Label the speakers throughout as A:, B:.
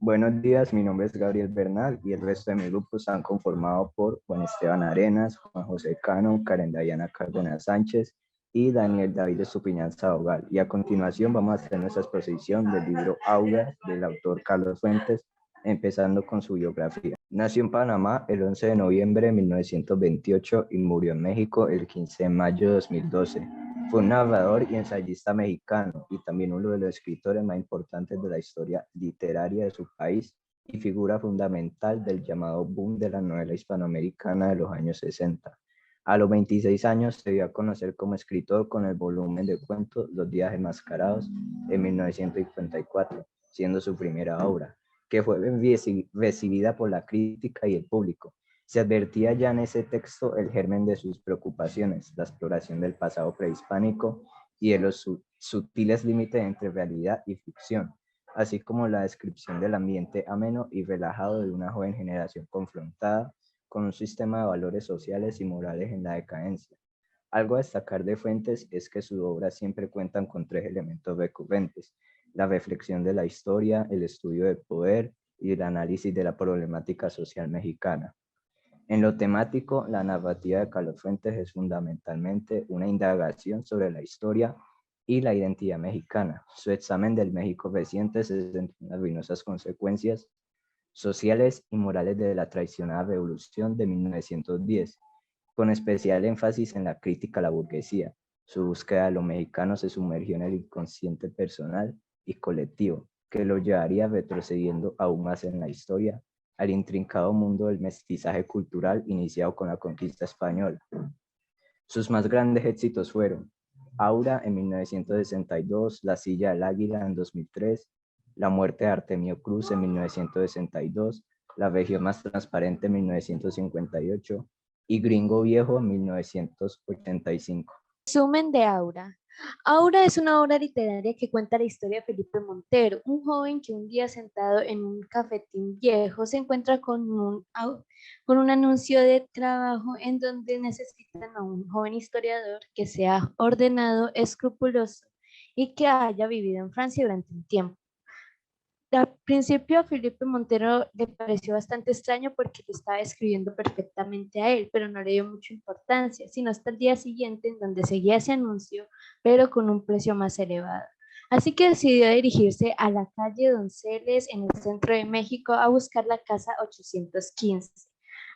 A: Buenos días, mi nombre es Gabriel Bernal y el resto de mi grupo están conformados por Juan Esteban Arenas, Juan José Cano, Karen Dayana Cárdenas Sánchez y Daniel David Estupiñán Sabogal. Y a continuación vamos a hacer nuestra exposición del libro Aura del autor Carlos Fuentes, empezando con su biografía. Nació en Panamá el 11 de noviembre de 1928 y murió en México el 15 de mayo de 2012. Fue un narrador y ensayista mexicano y también uno de los escritores más importantes de la historia literaria de su país y figura fundamental del llamado boom de la novela hispanoamericana de los años 60. A los 26 años se dio a conocer como escritor con el volumen de cuentos Los días enmascarados en 1954, siendo su primera obra, que fue recibida por la crítica y el público. Se advertía ya en ese texto el germen de sus preocupaciones, la exploración del pasado prehispánico y de los sutiles límites entre realidad y ficción, así como la descripción del ambiente ameno y relajado de una joven generación confrontada con un sistema de valores sociales y morales en la decadencia. Algo a destacar de Fuentes es que sus obras siempre cuentan con tres elementos recurrentes: la reflexión de la historia, el estudio del poder y el análisis de la problemática social mexicana. En lo temático, la narrativa de Carlos Fuentes es fundamentalmente una indagación sobre la historia y la identidad mexicana. Su examen del México reciente se centra en las ruinosas consecuencias sociales y morales de la traicionada revolución de 1910, con especial énfasis en la crítica a la burguesía. Su búsqueda de lo mexicano se sumergió en el inconsciente personal y colectivo, que lo llevaría retrocediendo aún más en la historia al intrincado mundo del mestizaje cultural iniciado con la conquista española. Sus más grandes éxitos fueron Aura en 1962, La silla del águila en 2003, La muerte de Artemio Cruz en 1962, La región más transparente en 1958 y Gringo Viejo en 1985.
B: Resumen de Aura. Aura es una obra literaria que cuenta la historia de Felipe Montero, un joven que un día sentado en un cafetín viejo se encuentra con un anuncio de trabajo en donde necesitan a un joven historiador que sea ordenado, escrupuloso y que haya vivido en Francia durante un tiempo. Al principio a Felipe Montero le pareció bastante extraño porque lo estaba escribiendo perfectamente a él, pero no le dio mucha importancia, sino hasta el día siguiente en donde seguía ese anuncio, pero con un precio más elevado. Así que decidió dirigirse a la calle Donceles en el centro de México a buscar la casa 815.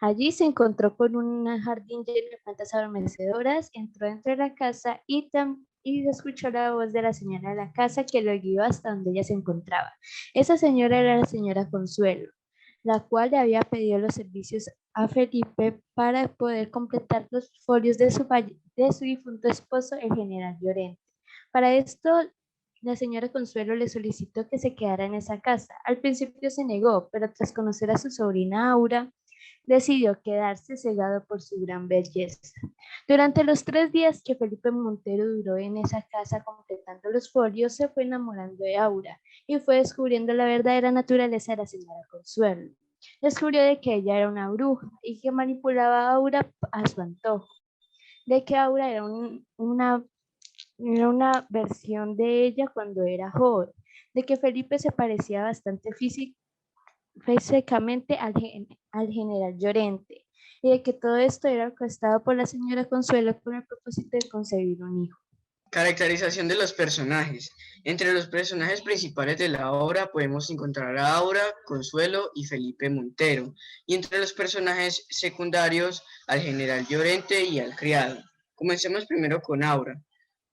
B: Allí se encontró con un jardín lleno de plantas adormecedoras, entró dentro de la casa y escuchó la voz de la señora de la casa que lo guió hasta donde ella se encontraba. Esa señora era la señora Consuelo, la cual le había pedido los servicios a Felipe para poder completar los folios de su difunto esposo, el general Llorente. Para esto, la señora Consuelo le solicitó que se quedara en esa casa. Al principio se negó, pero tras conocer a su sobrina Aura, decidió quedarse cegado por su gran belleza. Durante los 3 días que Felipe Montero duró en esa casa completando los folios, se fue enamorando de Aura y fue descubriendo la verdadera naturaleza de la señora Consuelo. Descubrió de que ella era una bruja y que manipulaba a Aura a su antojo, de que Aura era una versión de ella cuando era joven, de que Felipe se parecía bastante físicamente al general Llorente, y de que todo esto era orquestado por la señora Consuelo con el propósito de concebir un hijo.
C: Caracterización de los personajes. Entre los personajes principales de la obra podemos encontrar a Aura, Consuelo y Felipe Montero, y entre los personajes secundarios al general Llorente y al criado. Comencemos primero con Aura.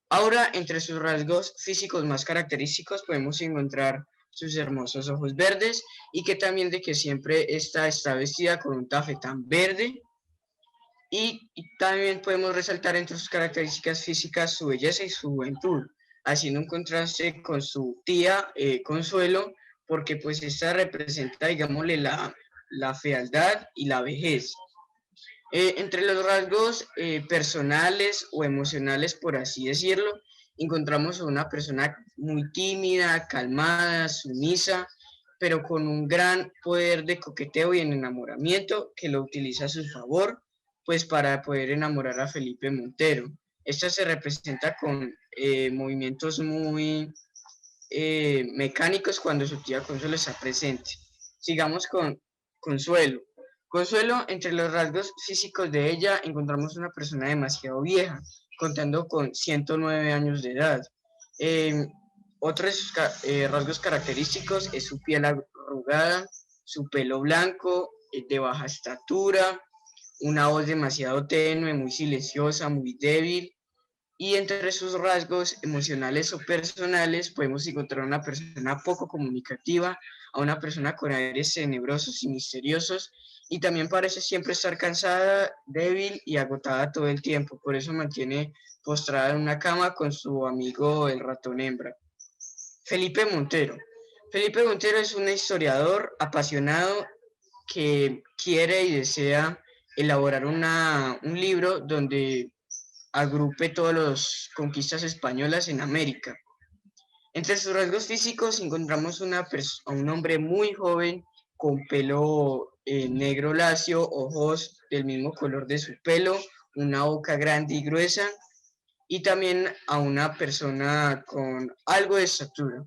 C: Aura, entre sus rasgos físicos más característicos podemos encontrar sus hermosos ojos verdes y que también de que siempre está vestida con un tafetán verde. Y también podemos resaltar entre sus características físicas su belleza y su juventud, haciendo un contraste con su tía Consuelo, porque pues esta representa, digámosle, la fealdad y la vejez. Entre los rasgos personales o emocionales, por así decirlo, encontramos a una persona muy tímida, calmada, sumisa, pero con un gran poder de coqueteo y en enamoramiento que lo utiliza a su favor, pues para poder enamorar a Felipe Montero. Esta se representa con movimientos muy mecánicos cuando su tía Consuelo está presente. Sigamos con Consuelo. Consuelo, entre los rasgos físicos de ella, encontramos una persona demasiado vieja, contando con 109 años de edad. Otros rasgos característicos es su piel arrugada, su pelo blanco, de baja estatura, una voz demasiado tenue, muy silenciosa, muy débil. Y entre sus rasgos emocionales o personales podemos encontrar una persona poco comunicativa, a una persona con aires tenebrosos y misteriosos, y también parece siempre estar cansada, débil y agotada todo el tiempo. Por eso mantiene postrada en una cama con su amigo el ratón hembra. Felipe Montero. Felipe Montero es un historiador apasionado que quiere y desea elaborar un libro donde agrupe todas las conquistas españolas en América. Entre sus rasgos físicos encontramos a un hombre muy joven con pelo negro lacio, ojos del mismo color de su pelo, una boca grande y gruesa, y también a una persona con algo de estatura,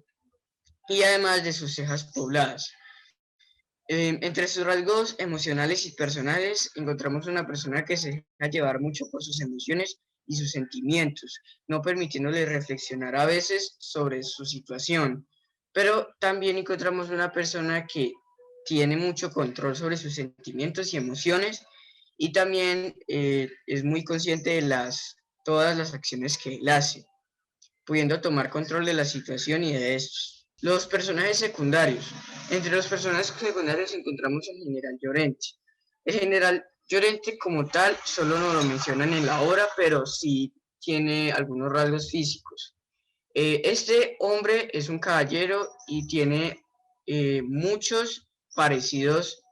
C: y además de sus cejas pobladas. Entre sus rasgos emocionales y personales encontramos una persona que se deja llevar mucho por sus emociones y sus sentimientos, no permitiéndole reflexionar a veces sobre su situación. Pero también encontramos una persona que tiene mucho control sobre sus sentimientos y emociones, y también es muy consciente de todas las acciones que él hace, pudiendo tomar control de la situación y de estos. Los personajes secundarios. Entre los personajes secundarios encontramos al general Llorente. El general Llorente como tal solo nos lo mencionan en la obra, pero sí tiene algunos rasgos físicos. Este hombre es un caballero y tiene muchos parecidos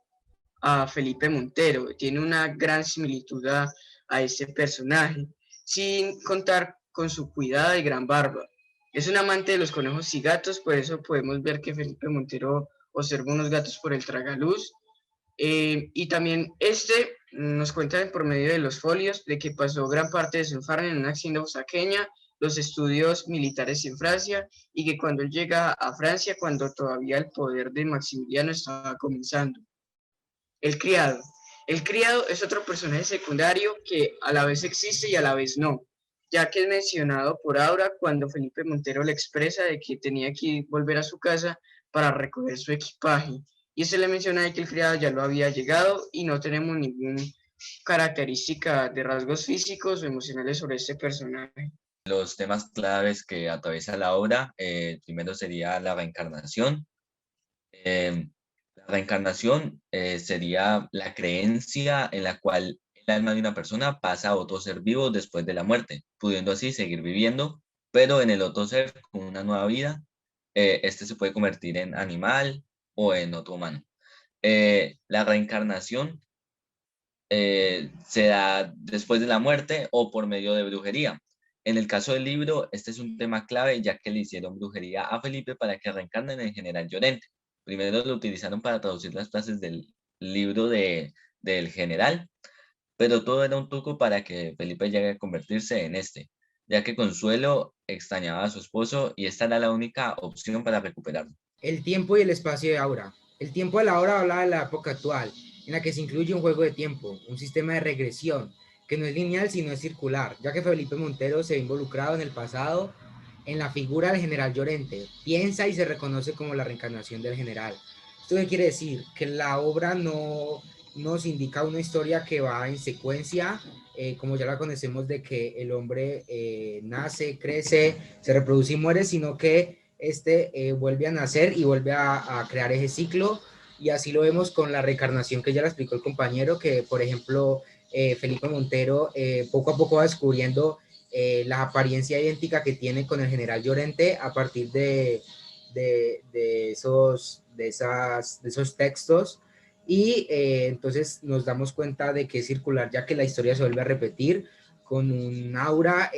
C: a Felipe Montero. Tiene una gran similitud a este personaje, sin contar con su cuidada y gran barba. Es un amante de los conejos y gatos, por eso podemos ver que Felipe Montero observa unos gatos por el tragaluz. Y también nos cuenta por medio de los folios de que pasó gran parte de su infancia en una hacienda oaxaqueña, los estudios militares en Francia, y que cuando él llega a Francia, cuando todavía el poder de Maximiliano estaba comenzando. El criado. El criado es otro personaje secundario que a la vez existe y a la vez no, ya que es mencionado por Aura cuando Felipe Montero le expresa de que tenía que volver a su casa para recoger su equipaje. Y se le menciona de que el criado ya lo había llegado y no tenemos ninguna característica de rasgos físicos o emocionales sobre este personaje.
D: Los temas claves que atraviesa la obra, primero sería la reencarnación. La reencarnación sería la creencia en la cual el alma de una persona pasa a otro ser vivo después de la muerte, pudiendo así seguir viviendo, pero en el otro ser con una nueva vida, este se puede convertir en animal o en otro humano. La reencarnación se da después de la muerte o por medio de brujería. En el caso del libro, este es un tema clave, ya que le hicieron brujería a Felipe para que reencarne en el general Llorente. Primero lo utilizaron para traducir las frases del libro del general, pero todo era un truco para que Felipe llegue a convertirse en este, ya que Consuelo extrañaba a su esposo y esta era la única opción para recuperarlo.
E: El tiempo y el espacio de Aura. El tiempo de la obra habla de la época actual, en la que se incluye un juego de tiempo, un sistema de regresión, que no es lineal sino es circular, ya que Felipe Montero se ve involucrado en el pasado en la figura del general Llorente, piensa y se reconoce como la reencarnación del general. ¿Esto qué quiere decir? Que la obra no nos indica una historia que va en secuencia, como ya la conocemos, de que el hombre nace, crece, se reproduce y muere, sino que vuelve a nacer y vuelve a crear ese ciclo, y así lo vemos con la reencarnación que ya la explicó el compañero, que por ejemplo Felipe Montero poco a poco va descubriendo la apariencia idéntica que tiene con el general Llorente a partir de esos textos, y entonces nos damos cuenta de que es circular, ya que la historia se vuelve a repetir con un aura,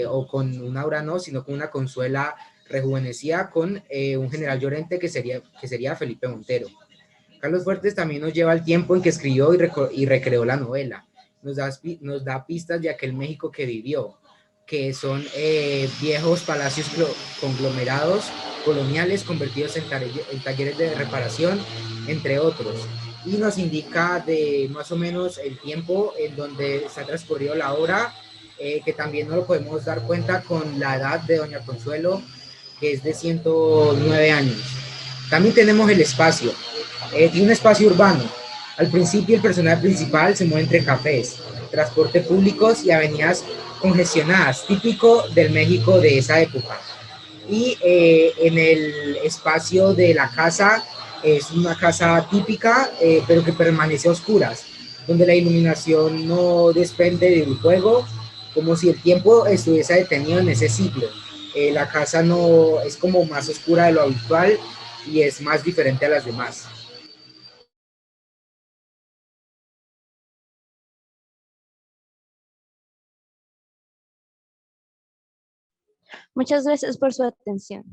E: o con un aura no, sino con una Consuela rejuvenecida con un general Llorente que sería Felipe Montero. Carlos Fuertes también nos lleva al tiempo en que escribió y recreó la novela. Nos da pistas de aquel México que vivió, que son viejos palacios conglomerados coloniales convertidos en talleres de reparación, entre otros. Y nos indica de más o menos el tiempo en donde se ha transcurrido la obra, que también nos lo podemos dar cuenta con la edad de doña Consuelo, que es de 109 años. También tenemos el espacio. Tiene un espacio urbano. Al principio el personaje principal se mueve entre cafés, transporte públicos y avenidas congestionadas, típico del México de esa época. Y en el espacio de la casa es una casa típica, pero que permanece a oscuras, donde la iluminación no depende del juego, como si el tiempo estuviese detenido en ese ciclo. La casa no es como más oscura de lo habitual y es más diferente a las demás.
B: Muchas gracias por su atención.